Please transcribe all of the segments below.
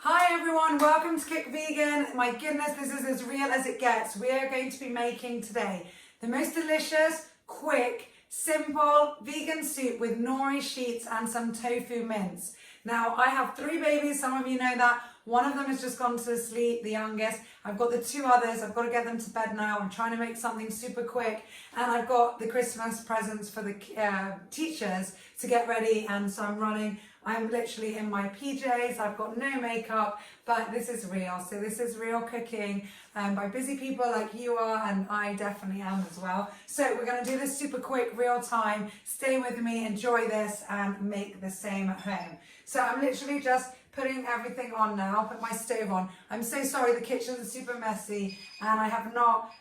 Hi everyone, welcome to Cook Vegan. My goodness, this is as real as it gets. We are going to be making today the most delicious, quick, simple vegan soup with nori sheets and some tofu mince. Now, I have 3 babies, some of you know that. One of them has just gone to sleep, the youngest. I've got the 2 others, I've got to get them to bed now. I'm trying to make something super quick. And I've got the Christmas presents for the teachers to get ready, and so I'm running. I'm literally in my PJs, I've got no makeup, but this is real. So this is real cooking by busy people like you are, and I definitely am as well. So we're gonna do this super quick, real time. Stay with me, enjoy this, and make the same at home. So I'm literally just putting everything on now, put my stove on. I'm so sorry, the kitchen's super messy, and I have not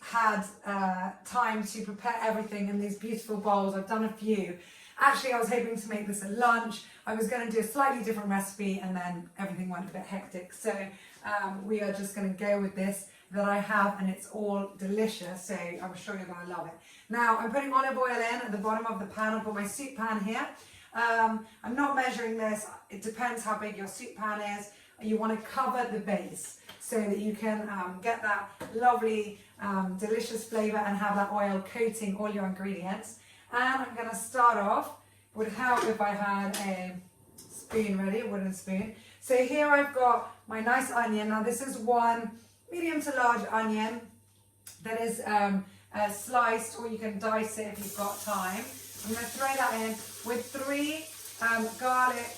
had time to prepare everything in these beautiful bowls. I've done a few. Actually, I was hoping to make this at lunch. I was going to do a slightly different recipe, and then everything went a bit hectic. So we are just going to go with this that I have, and it's all delicious. So I'm sure you're going to love it. Now, I'm putting olive oil in at the bottom of the pan. I've got my soup pan here. I'm not measuring this. It depends how big your soup pan is. You want to cover the base so that you can get that lovely, delicious flavor and have that oil coating all your ingredients. And I'm going to start off. It would help if I had a spoon ready, a wooden spoon. So here I've got my nice onion. Now this is one medium to large onion that is sliced, or you can dice it if you've got time. I'm going to throw that in with 3 garlic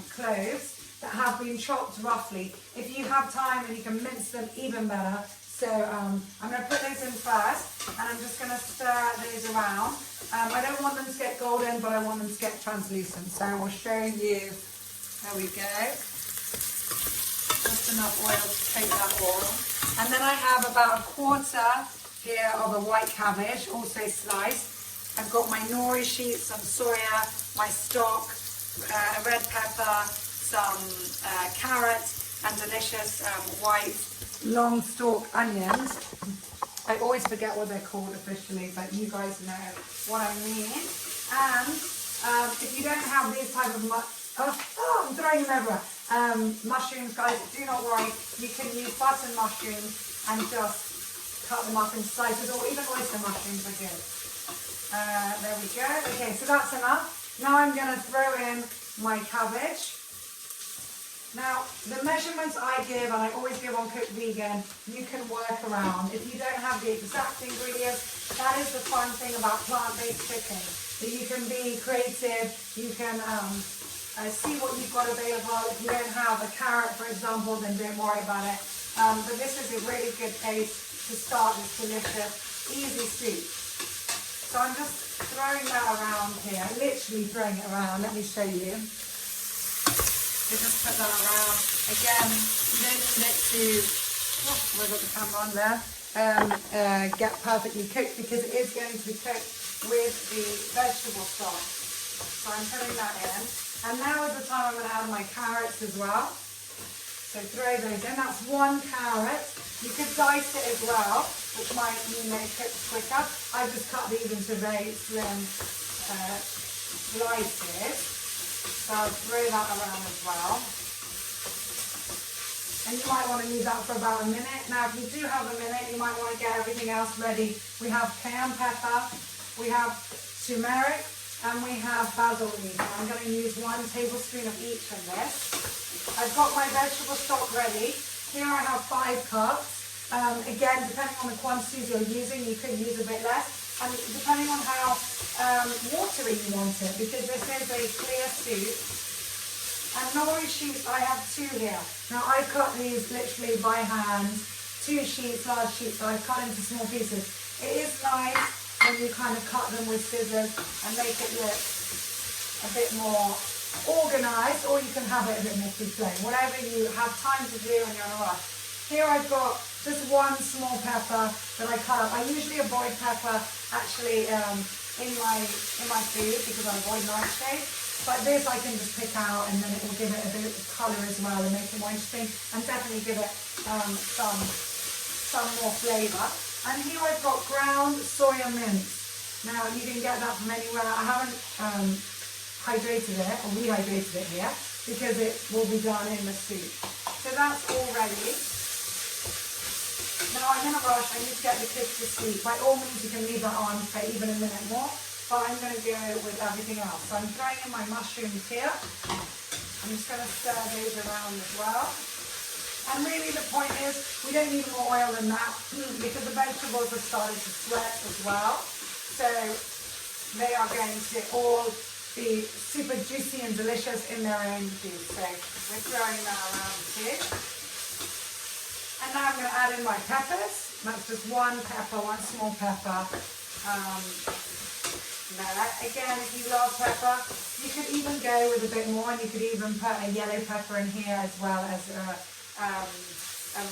cloves that have been chopped roughly. If you have time and you can mince them, even better. So I'm going to put those in first, and I'm just going to stir those around. I don't want them to get golden, but I want them to get translucent. So I will show you. There we go. Just enough oil to take that oil. And then I have about 1/4 here of a white cabbage, also sliced. I've got my nori sheets, some soya, my stock, red pepper, some carrots, and delicious white long stalk onions. I always forget what they're called officially, but you guys know what I mean. And if you don't have these type of I'm throwing them everywhere. Mushrooms, guys, do not worry. You can use button mushrooms and just cut them up in slices, or even oyster mushrooms are good. There we go. Okay, so that's enough. Now I'm going to throw in my cabbage. Now, the measurements I give, and I always give on Cook Vegan, you can work around. If you don't have the exact ingredients, that is the fun thing about plant-based cooking. That you can be creative, you can see what you've got available. If you don't have a carrot, for example, then don't worry about it. But this is a really good place to start this delicious, easy soup. So I'm just throwing that around here, literally throwing it around. Let me show you. So just put that around. Again, you don't need it to, I've got the camera on there, get perfectly cooked, because it is going to be cooked with the vegetable stock. So I'm putting that in. And now is the time I'm going to add my carrots as well. So throw those in. That's 1 carrot. You could dice it as well, which might mean they cook quicker. I've just cut these into very slim slices. So I'll throw that around as well. And you might want to leave that for about a minute. Now, if you do have a minute, you might want to get everything else ready. We have cayenne pepper, we have turmeric, and we have basil leaves. I'm going to use 1 tablespoon of each of this. I've got my vegetable stock ready. Here I have 5 cups. Again, depending on the quantities you're using, you could use a bit less. And depending on how watery you want it, because this is a clear soup. And nori sheets, I have 2 here. Now I cut these literally by hand, 2 sheets, large sheets, that I've cut into small pieces. It is nice when you kind of cut them with scissors and make it look a bit more organized, or you can have it a bit more free-flowing, whatever you have time to do and you're in a rush. Here I've got just 1 small pepper that I cut up. I usually avoid pepper actually in my food, because I avoid nightshade. But this I can just pick out, and then it will give it a bit of colour as well and make it more interesting, and definitely give it some more flavour. And here I've got ground soya mince. Now you can get that from anywhere. I haven't hydrated it or rehydrated it yet. because it will be done in the soup. So that's all ready. Now I'm in a rush, I need to get the kids to sleep. By all means you can leave that on for even a minute more, but I'm going to go with everything else. So I'm throwing in my mushrooms here. I'm just going to stir those around as well. And really the point is, we don't need more oil than that because the vegetables are starting to sweat as well. So they are going to all be super juicy and delicious in their own juice. So we're throwing that around too. And now I'm going to add in my peppers. That's just one pepper, one small pepper. There. Again, if you love pepper, you could even go with a bit more, and you could even put a yellow pepper in here as well as a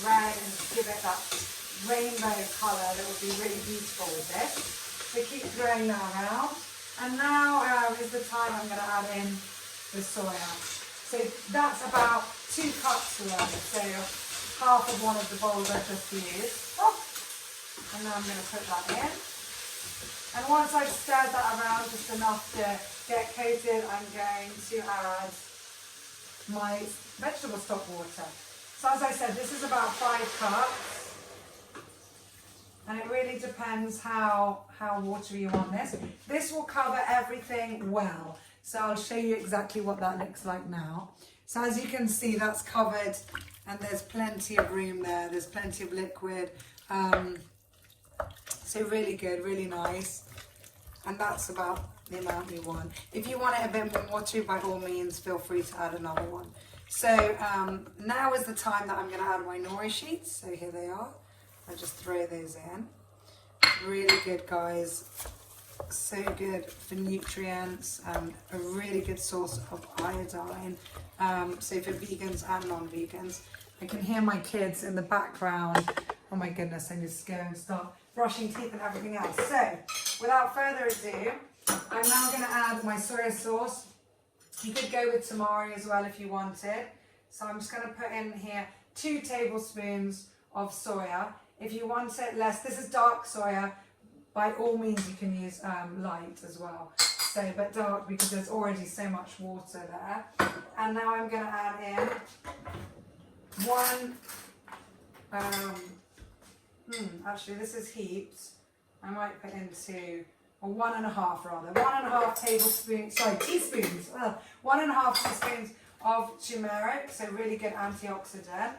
red, and give it that rainbow colour that would be really beautiful with this. So keep throwing that around. And now is the time I'm going to add in the soya. So that's about 2 cups worth. So half of one of the bowls I just used. Oh. And now I'm going to put that in. And once I've stirred that around just enough to get coated, I'm going to add my vegetable stock water. So as I said, this is about 5 cups. And it really depends how watery you want this. This will cover everything well. So I'll show you exactly what that looks like now. So as you can see, that's covered and there's plenty of room there. There's plenty of liquid. So really good, really nice. And that's about the amount you want. If you want it a bit more watery, by all means, feel free to add another one. So now is the time that I'm going to add my nori sheets. So here they are. I just throw those in. Really good, guys. So good for nutrients. A really good source of iodine. So for vegans and non-vegans. I can hear my kids in the background. Oh my goodness, I need to go and start brushing teeth and everything else. So without further ado, I'm now going to add my soya sauce. You could go with tamari as well if you wanted. So I'm just going to put in here 2 tablespoons of soya. If you want it less, this is dark soya. By all means, you can use light as well. So, but dark because there's already so much water there. And now I'm going to add in 1. Actually, this is heaps. I might put in 2, or 1.5 rather. 1.5 tablespoons, sorry, teaspoons. 1.5 teaspoons of turmeric, so really good antioxidant.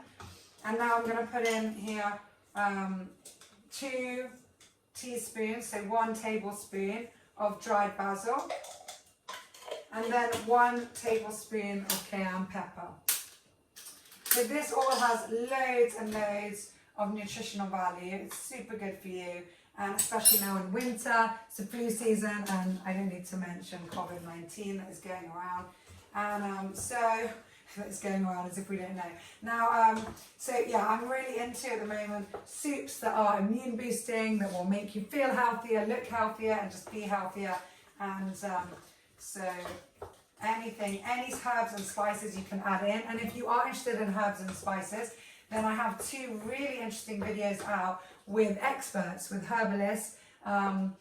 And now I'm going to put in here 2 teaspoons, so 1 tablespoon of dried basil. And then 1 tablespoon of cayenne pepper. So this all has loads and loads of nutritional value. It's super good for you, and especially now in winter, it's the flu season, and I don't need to mention COVID-19 that is going around. And so it's going around as if we don't know. Now, so yeah, I'm really into at the moment soups that are immune boosting, that will make you feel healthier, look healthier, and just be healthier. And so anything, any herbs and spices you can add in. And if you are interested in herbs and spices, then I have 2 really interesting videos out with experts, with herbalists. Both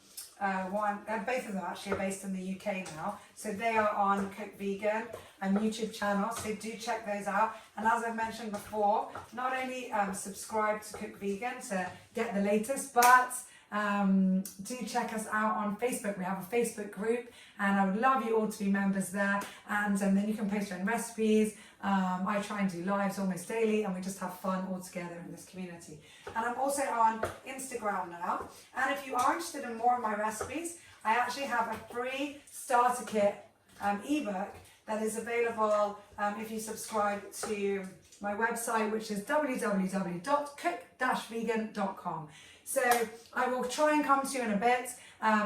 of them actually are based in the UK now. So they are on Cook Vegan and YouTube channel. So do check those out. And as I've mentioned before, not only subscribe to Cook Vegan to get the latest, but do check us out on Facebook. We have a Facebook group, and I would love you all to be members there. And then you can post your own recipes. I try and do lives almost daily, and we just have fun all together in this community. And I'm also on Instagram now. And if you are interested in more of my recipes, I actually have a free starter kit ebook that is available if you subscribe to my website, which is www.cook-vegan.com. So I will try and come to you in a bit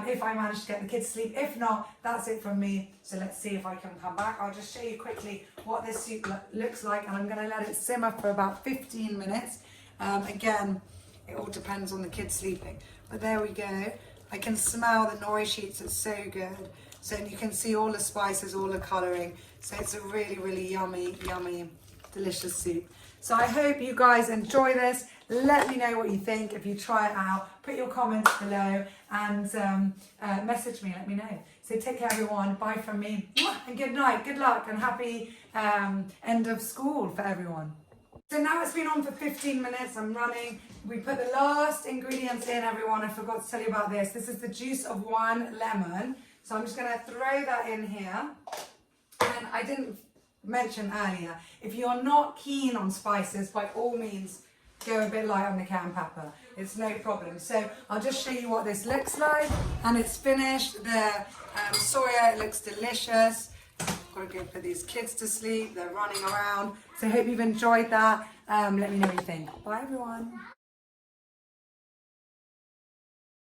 if I manage to get the kids to sleep. If not, that's it from me. So let's see if I can come back. I'll just show you quickly what this soup looks like, and I'm going to let it simmer for about 15 minutes. Again, it all depends on the kids sleeping. But there we go. I can smell the nori sheets. It's so good. So you can see all the spices, all the colouring. So it's a really, really yummy, yummy, delicious soup. So I hope you guys enjoy this. Let me know what you think if you try it out. Put your comments below and message me, let me know. So take care everyone, bye from me, and good night, good luck and happy end of school for everyone. So now it's been on for 15 minutes, I'm running. We put the last ingredients in, everyone. I forgot to tell you about this. This is the juice of 1 lemon. So I'm just gonna throw that in here. And I didn't mention earlier, if you're not keen on spices, by all means, go a bit light on the cayenne pepper. It's no problem. So I'll just show you what this looks like. And it's finished. The soya, it looks delicious. Got to go put these kids to sleep. They're running around. So I hope you've enjoyed that. Let me know what you think. Bye everyone.